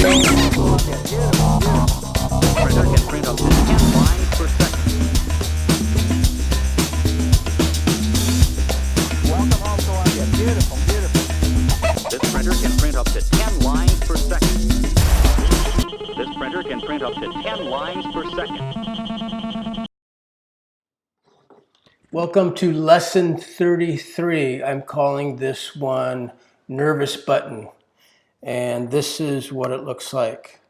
Printer can print up to 10 lines per second. Welcome home, Columbia. Beautiful, beautiful. This printer can print up to 10 lines per second. This printer can print up to 10 lines per second. Welcome to lesson 33. I'm calling this one Nervous Button. And this is what it looks like.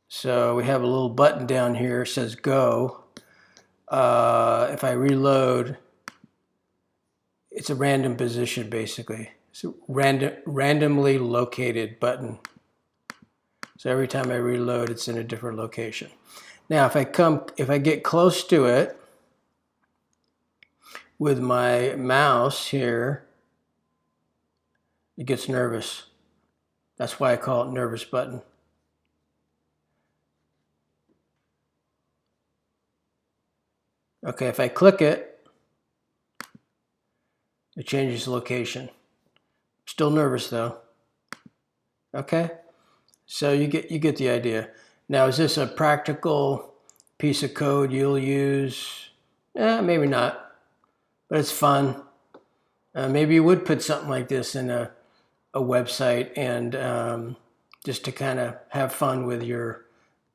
So we have a little button down here, it says go. If I reload, it's a random position basically. It's a randomly located button. So every time I reload, it's in a different location. Now if I get close to it with my mouse here, it gets nervous. That's why I call it Nervous Button. Okay, if I click it, it changes location. Still nervous though. Okay, so you get the idea. Now, is this a practical piece of code you'll use? Maybe not, but it's fun. Maybe you would put something like this in a website and just to kind of have fun with your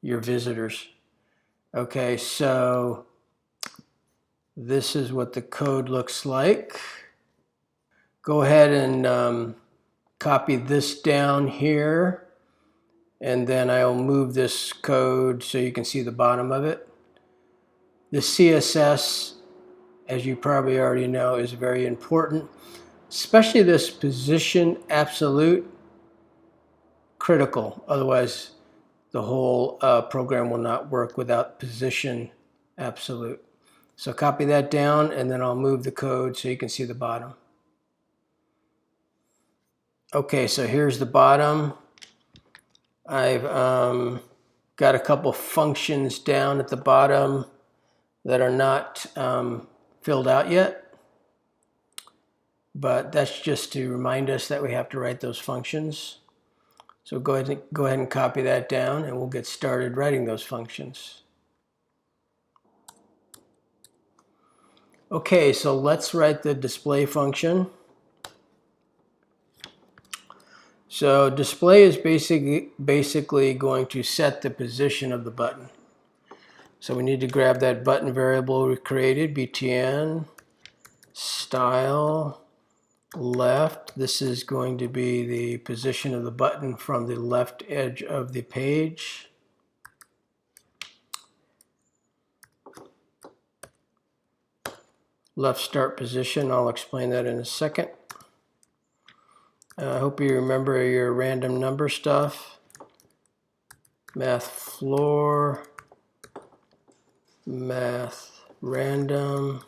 visitors. Okay, so this is what the code looks like. Go ahead and copy this down here, and then I'll move this code so you can see the bottom of it. The CSS, as you probably already know, is very important, especially this position absolute, critical. Otherwise, the whole program will not work without position absolute. So copy that down, and then I'll move the code so you can see the bottom. Okay, so here's the bottom. I've got a couple functions down at the bottom that are not filled out yet, but that's just to remind us that we have to write those functions. So go ahead and copy that down, and we'll get started writing those functions. Okay, so let's write the display function. So display is basically going to set the position of the button. So we need to grab that button variable we created, btn, style, left. This is going to be the position of the button from the left edge of the page. Left start position, I'll explain that in a second. I hope you remember your random number stuff. Math floor, math random,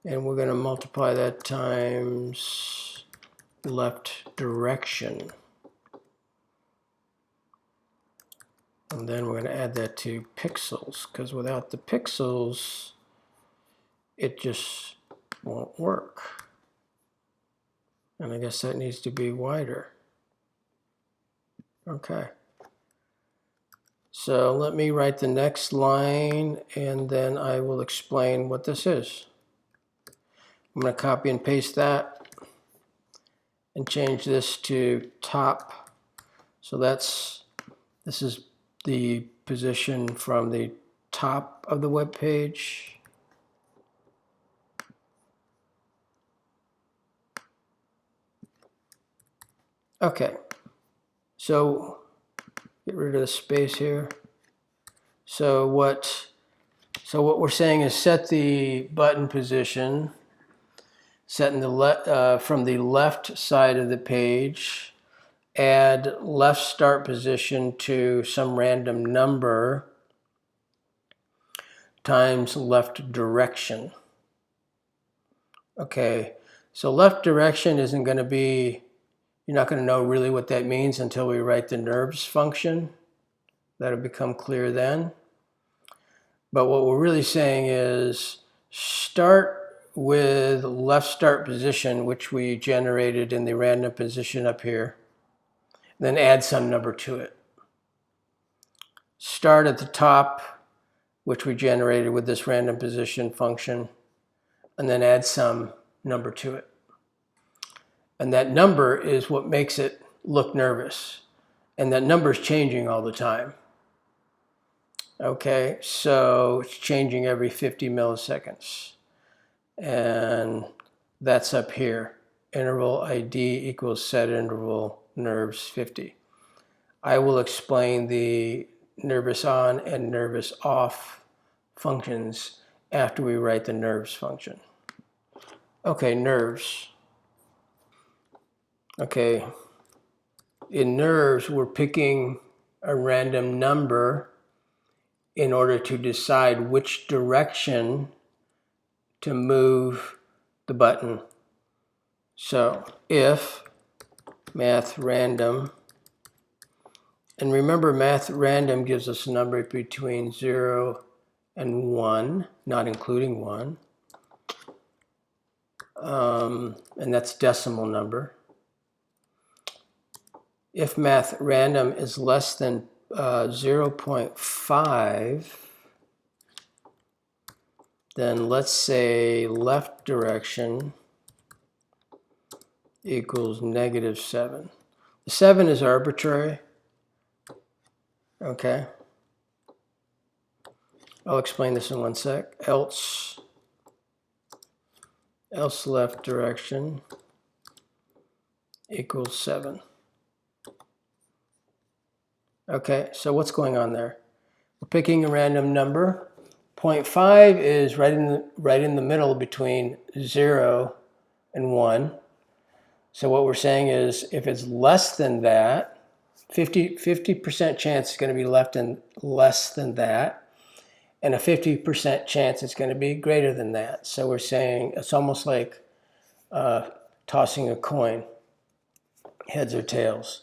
and we're going to multiply that times left direction. And then we're going to add that to pixels, because without the pixels, it just won't work. And I guess that needs to be wider. Okay. So let me write the next line, and then I will explain what this is. I'm going to copy and paste that and change this to top. So this is the position from the top of the web page. Okay, so get rid of the space here. So what we're saying is set the button position, setting from the left side of the page, add left start position to some random number times left direction. Okay, so left direction isn't going to be, you're not going to know really what that means until we write the nerves function. That'll become clear then. But what we're really saying is start with left start position, which we generated in the random position up here. then add some number to it. Start at the top, which we generated with this random position function, and then add some number to it. And that number is what makes it look nervous. And that number is changing all the time. Okay, so it's changing every 50 milliseconds. And that's up here. Interval ID equals set interval nerves 50. I will explain the nervous on and nervous off functions after we write the nerves function. Okay, nerves. Okay, in nerves, we're picking a random number in order to decide which direction to move the button. So if math random, and remember math random gives us a number between 0 and 1, not including 1, and that's decimal number. If math random is less than 0.5, then let's say left direction equals -7. The 7 is arbitrary. Okay. I'll explain this in one sec. Else left direction equals 7. Okay, so what's going on there? We're picking a random number. 0.5 is right in the middle between 0 and 1. So what we're saying is if it's less than that, 50% chance it's going to be less than that, and a 50% chance it's going to be greater than that. So we're saying it's almost like tossing a coin, heads or tails.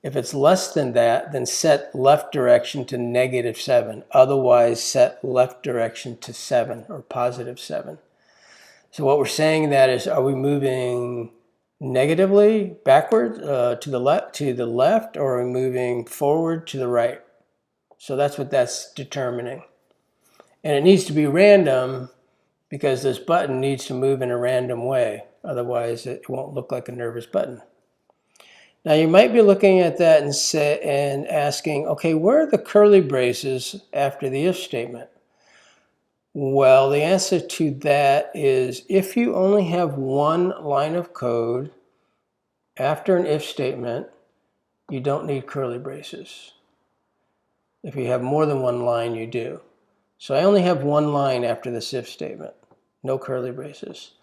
If it's less than that, then set left direction to -7. Otherwise, set left direction to 7 or +7. So what we're saying that is, are we moving negatively backwards to the left, or are we moving forward to the right? So that's what that's determining. And it needs to be random because this button needs to move in a random way. Otherwise, it won't look like a nervous button. Now you might be looking at that and asking, okay, where are the curly braces after the if statement? Well, the answer to that is if you only have one line of code after an if statement, you don't need curly braces. If you have more than one line, you do. So I only have one line after this if statement, no curly braces.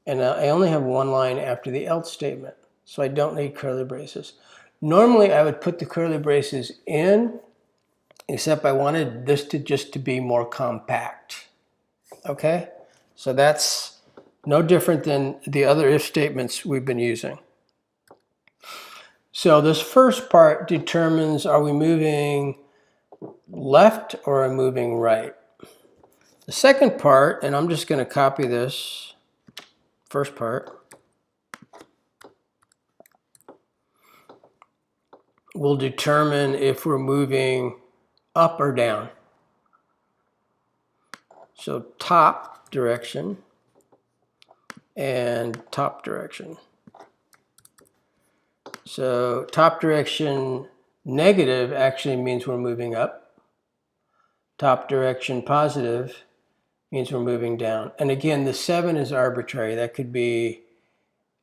And I only have one line after the else statement. So I don't need curly braces. Normally I would put the curly braces in, except I wanted this to be more compact. Okay? So that's no different than the other if statements we've been using. So this first part determines, are we moving left or are we moving right? The second part, and I'm just going to copy this first part, will determine if we're moving up or down. So top direction and top direction. So top direction negative actually means we're moving up. Top direction positive means we're moving down. And again, the 7 is arbitrary. That could be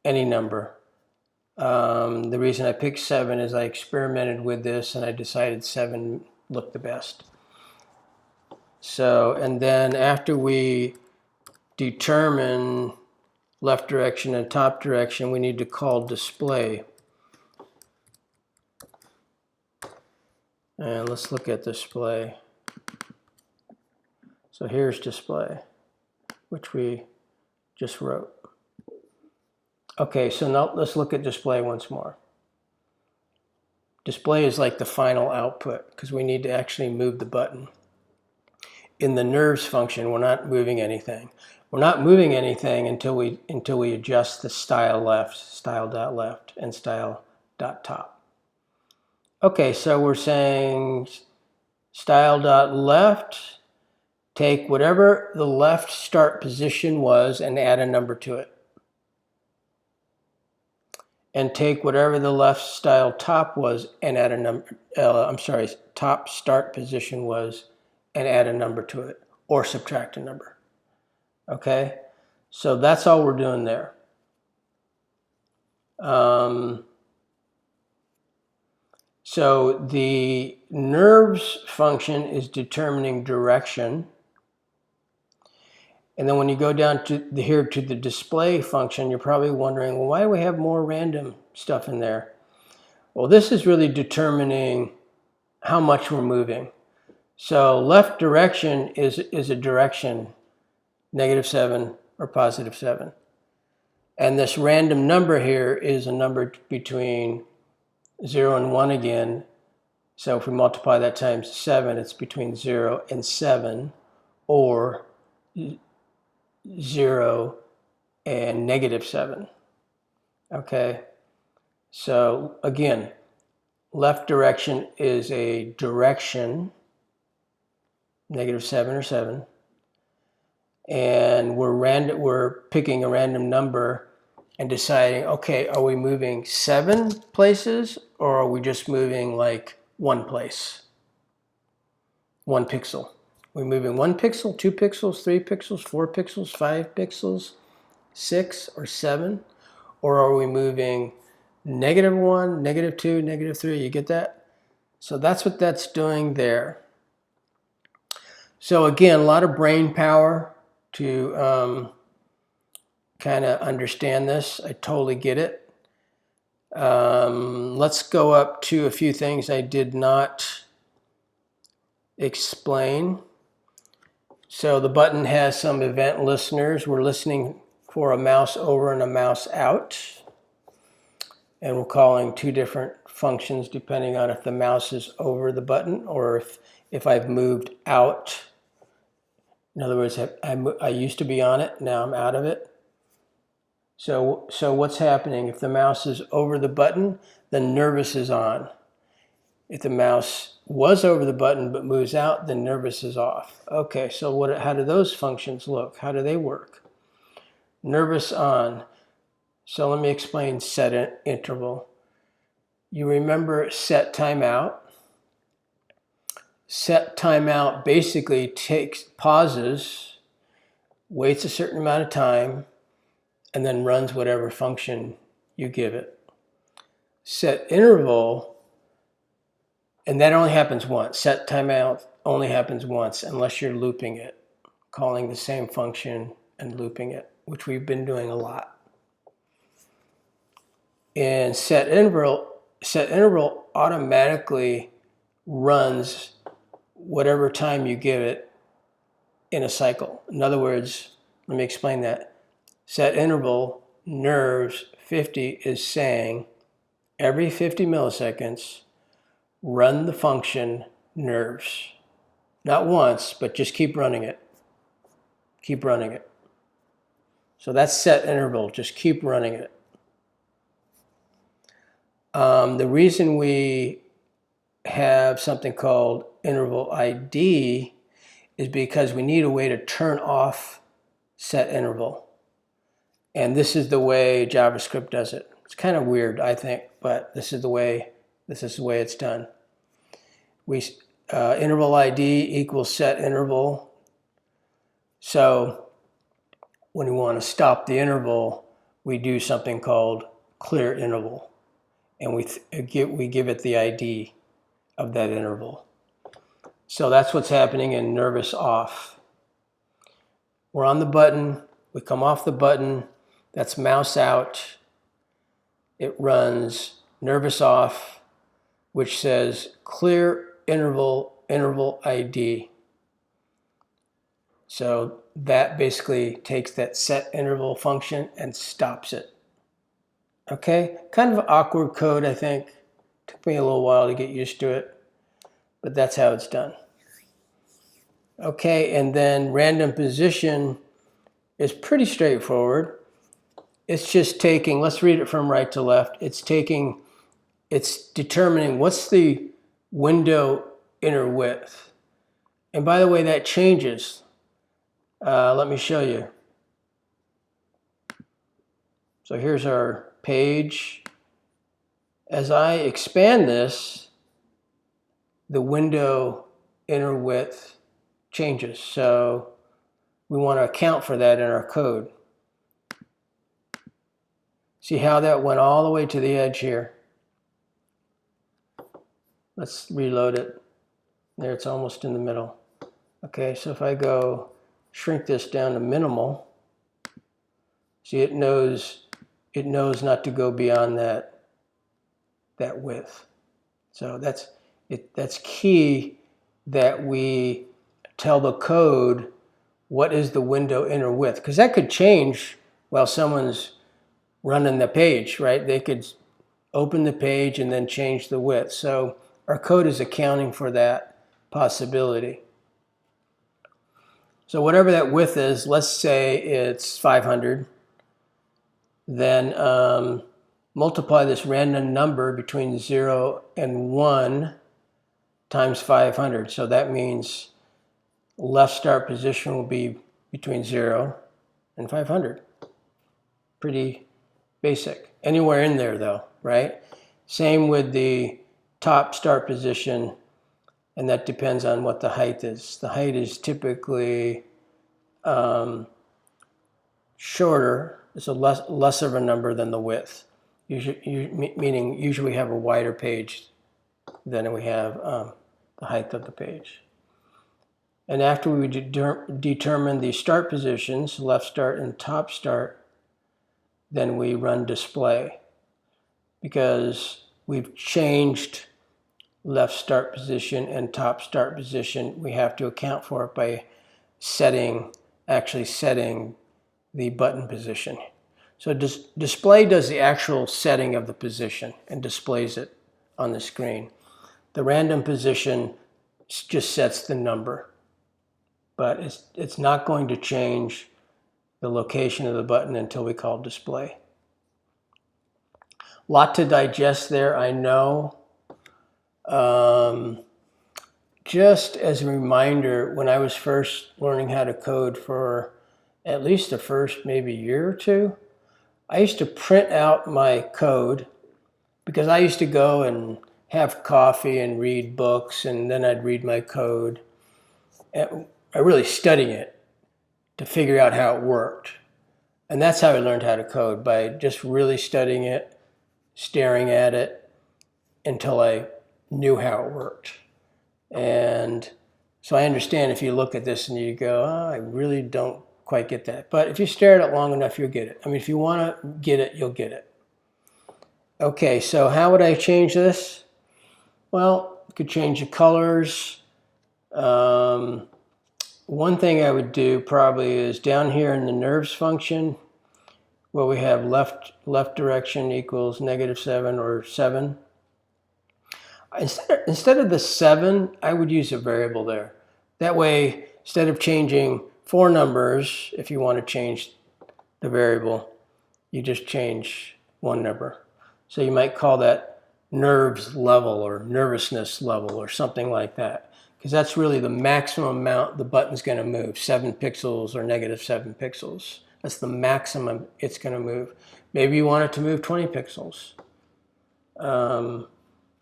any number. The reason I picked 7 is I experimented with this and I decided 7 looked the best. So, and then after we determine left direction and top direction, we need to call display. And let's look at display. So here's display, which we just wrote. Okay, so now let's look at display once more. Display is like the final output because we need to actually move the button. In the nerves function, we're not moving anything. We're not moving anything until we adjust the style left, style.left, and style.top. Okay, so we're saying style.left, take whatever the left start position was and add a number to it. And take whatever the left style top was and add a number, top start position was and add a number to it, or subtract a number. Okay, so that's all we're doing there. So the nerves function is determining direction. And then when you go down to here to the display function, you're probably wondering, well, why do we have more random stuff in there? Well, this is really determining how much we're moving. So left direction is a direction, -7 or +7. And this random number here is a number between 0 and 1 again. So if we multiply that times 7, it's between 0 and 7, or 0 and -7. Okay, so again, left direction is a direction, -7 or 7, and we're picking a random number and deciding, okay, are we moving 7 places, or are we just moving like 1 place, 1 pixel? We're moving 1 pixel, 2 pixels, 3 pixels, 4 pixels, 5 pixels, 6 or 7, or are we moving -1, -2, -3? You get that? So that's what that's doing there. So again, a lot of brain power to kind of understand this. I totally get it. Let's go up to a few things I did not explain. So the button has some event listeners. We're listening for a mouse over and a mouse out. And we're calling 2 different functions depending on if the mouse is over the button or if I've moved out. In other words, I used to be on it, now I'm out of it. So what's happening? If the mouse is over the button, then nervous is on. If the mouse was over the button but moves out, then nervous is off. Okay, so how do those functions look? How do they work? Nervous on. So let me explain set interval. You remember set timeout. Set timeout basically pauses, waits a certain amount of time, and then runs whatever function you give it. Set interval, and that only happens once. Set timeout only happens once unless you're looping it, calling the same function and looping it, which we've been doing a lot. And set interval automatically runs whatever time you give it in a cycle. In other words, let me explain that. Set interval nerves 50 is saying every 50 milliseconds, run the function nerves. Not once, but just keep running it. Keep running it. So that's set interval, just keep running it. The reason we have something called interval ID is because we need a way to turn off set interval. And this is the way JavaScript does it. It's kind of weird, I think, but this is the way it's done. Interval ID equals set interval. So when we want to stop the interval, we do something called clear interval. And we give it the ID of that interval. So that's what's happening in nervous off. We're on the button, we come off the button, that's mouse out. It runs nervous off, which says clear interval ID. So that basically takes that set interval function and stops it. Okay, kind of awkward code, I think. Took me a little while to get used to it, but that's how it's done. Okay, and then random position is pretty straightforward. It's just taking, let's read it from right to left. It's taking it's determining what's the window inner width. And by the way, that changes. Let me show you. So here's our page. As I expand this, the window inner width changes. So we want to account for that in our code. See how that went all the way to the edge here? Let's reload it. There, it's almost in the middle. Okay, so if I go shrink this down to minimal, see, it knows not to go beyond that width. So that's key, that we tell the code what is the window inner width, because that could change while someone's running the page, right? They could open the page and then change the width. So our code is accounting for that possibility. So whatever that width is, let's say it's 500, then multiply this random number between 0 and 1 times 500. So that means left start position will be between 0 and 500. Pretty basic. Anywhere in there though, right? Same with the top start position, and that depends on what the height is. The height is typically shorter. It's a less of a number than the width. Meaning usually we have a wider page than we have the height of the page. And after we determine the start positions, left start and top start, then we run display. Because we've changed left start position and top start position, we have to account for it by actually setting the button position. So display does the actual setting of the position and displays it on the screen. The random position just sets the number, but it's not going to change the location of the button until we call display. Lot to digest there, I know. Just as a reminder, when I was first learning how to code for at least the first maybe year or two, I used to print out my code, because I used to go and have coffee and read books, and then I'd read my code. And I really studied it to figure out how it worked. And that's how I learned how to code, by just really studying it, staring at it until I knew how it worked. And so I understand if you look at this and you go, oh, I really don't quite get that. But if you stare at it long enough, you'll get it. I mean, if you want to get it, you'll get it. Okay, so how would I change this? Well, you could change the colors. One thing I would do probably is down here in the nerves function, where we have left direction equals -7 or 7. Instead of the 7, I would use a variable there. That way, instead of changing 4 numbers, if you want to change the variable, you just change 1 number. So you might call that nerves level or nervousness level or something like that, because that's really the maximum amount the button's going to move, 7 pixels or -7 pixels. That's the maximum it's going to move. Maybe you want it to move 20 pixels.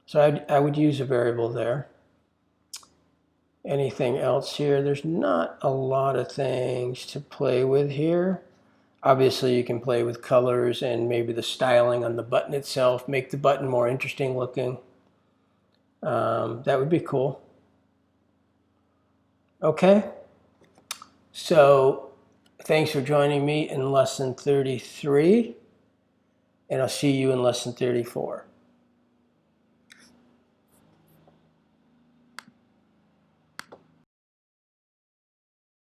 So I would use a variable there. Anything else here? There's not a lot of things to play with here. Obviously, you can play with colors and maybe the styling on the button itself, make the button more interesting looking. That would be cool. Okay, so thanks for joining me in lesson 33, and I'll see you in lesson 34.